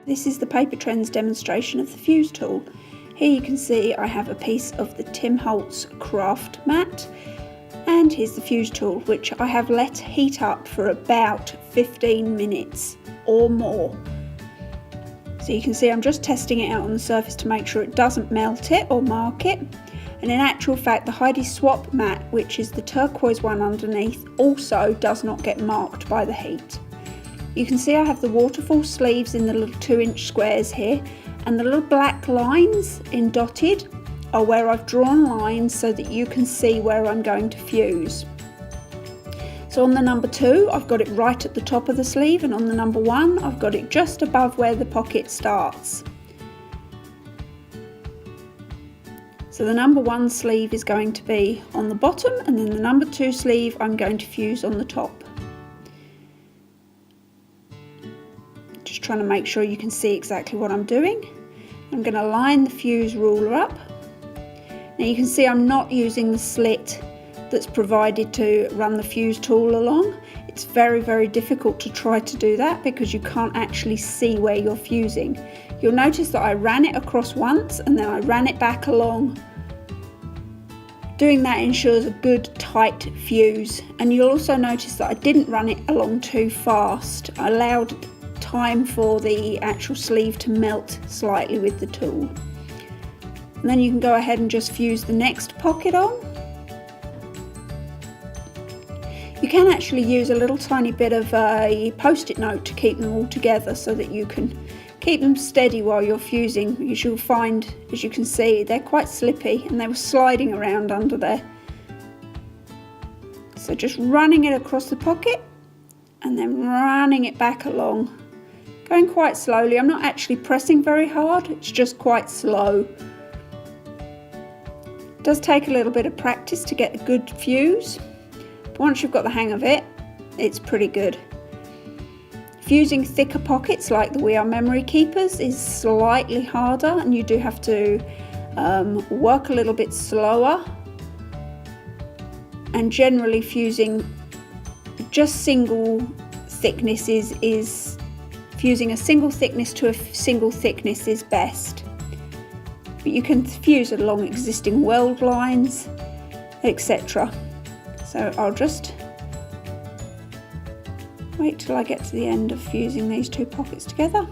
This is the Paper Trends demonstration of the fuse tool. Here you can see I have a piece of the Tim Holtz craft mat, and here's the fuse tool, which I have let heat up for about 15 minutes or more. So you can see I'm just testing it out on the surface to make sure it doesn't melt it or mark it. And in actual fact, the Heidi Swap mat, which is the turquoise one underneath, also does not get marked by the heat. You can see I have the waterfall sleeves in the little 2-inch squares here, and the little black lines in dotted are where I've drawn lines so that you can see where I'm going to fuse. So on the number 2, I've got it right at the top of the sleeve, and on the number 1, I've got it just above where the pocket starts. So the number 1 sleeve is going to be on the bottom, and then the number 2 sleeve I'm going to fuse on the top. Just trying to make sure you can see exactly what I'm doing. I'm going to line the fuse ruler up. Now you can see I'm not using the slit that's provided to run the fuse tool along. It's very, very difficult to try to do that because you can't actually see where you're fusing. You'll notice that I ran it across once and then I ran it back along. Doing that ensures a good tight fuse, and you'll also notice that I didn't run it along too fast. I allowed time for the actual sleeve to melt slightly with the tool. And then you can go ahead and just fuse the next pocket on. You can actually use a little tiny bit of a post-it note to keep them all together so that you can keep them steady while you're fusing, because you'll find, as you can see, they're quite slippy and they were sliding around under there. So just running it across the pocket and then running it back along, going quite slowly. I'm not actually pressing very hard, it's just quite slow. It does take a little bit of practice to get a good fuse. Once you've got the hang of it, it's pretty good. Fusing thicker pockets like the We Are Memory Keepers is slightly harder, and you do have to work a little bit slower. And generally fusing just single thicknesses is fusing a single thickness to a single thickness is best. But you can fuse along existing weld lines, etc. So I'll just wait till I get to the end of fusing these 2 pockets together.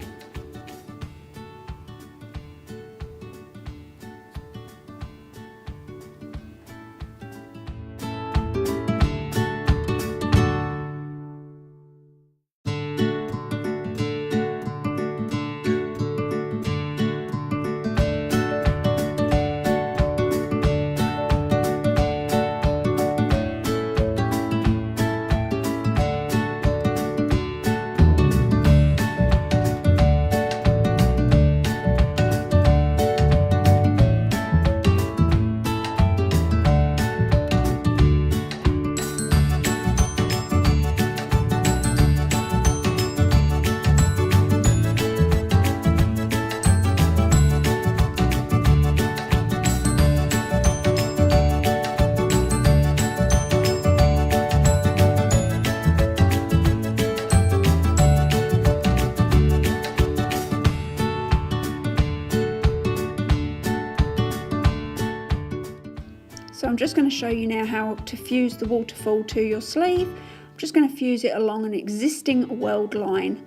So I'm just going to show you now how to fuse the waterfall to your sleeve. I'm just going to fuse it along an existing weld line.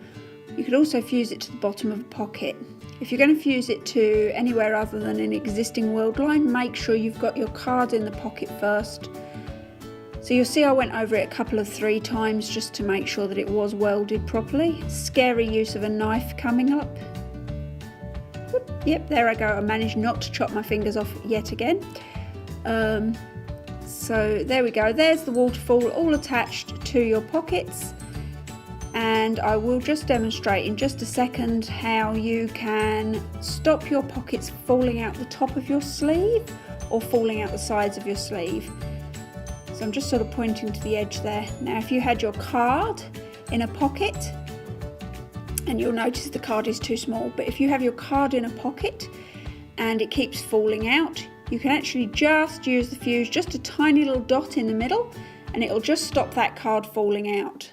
You could also fuse it to the bottom of a pocket. If you're going to fuse it to anywhere other than an existing weld line, make sure you've got your card in the pocket first. So you'll see I went over it a couple of 3 times just to make sure that it was welded properly. Scary use of a knife coming up. Whoop, yep, there I go. I managed not to chop my fingers off yet again. So there we go, there's the waterfall all attached to your pockets, and I will just demonstrate in just a second how you can stop your pockets falling out the top of your sleeve or falling out the sides of your sleeve. So I'm just sort of pointing to the edge there. Now if you had your card in a pocket, and you'll notice the card is too small, but if you have your card in a pocket and it keeps falling out, you can actually just use the fuse, just a tiny little dot in the middle, and it'll just stop that card falling out.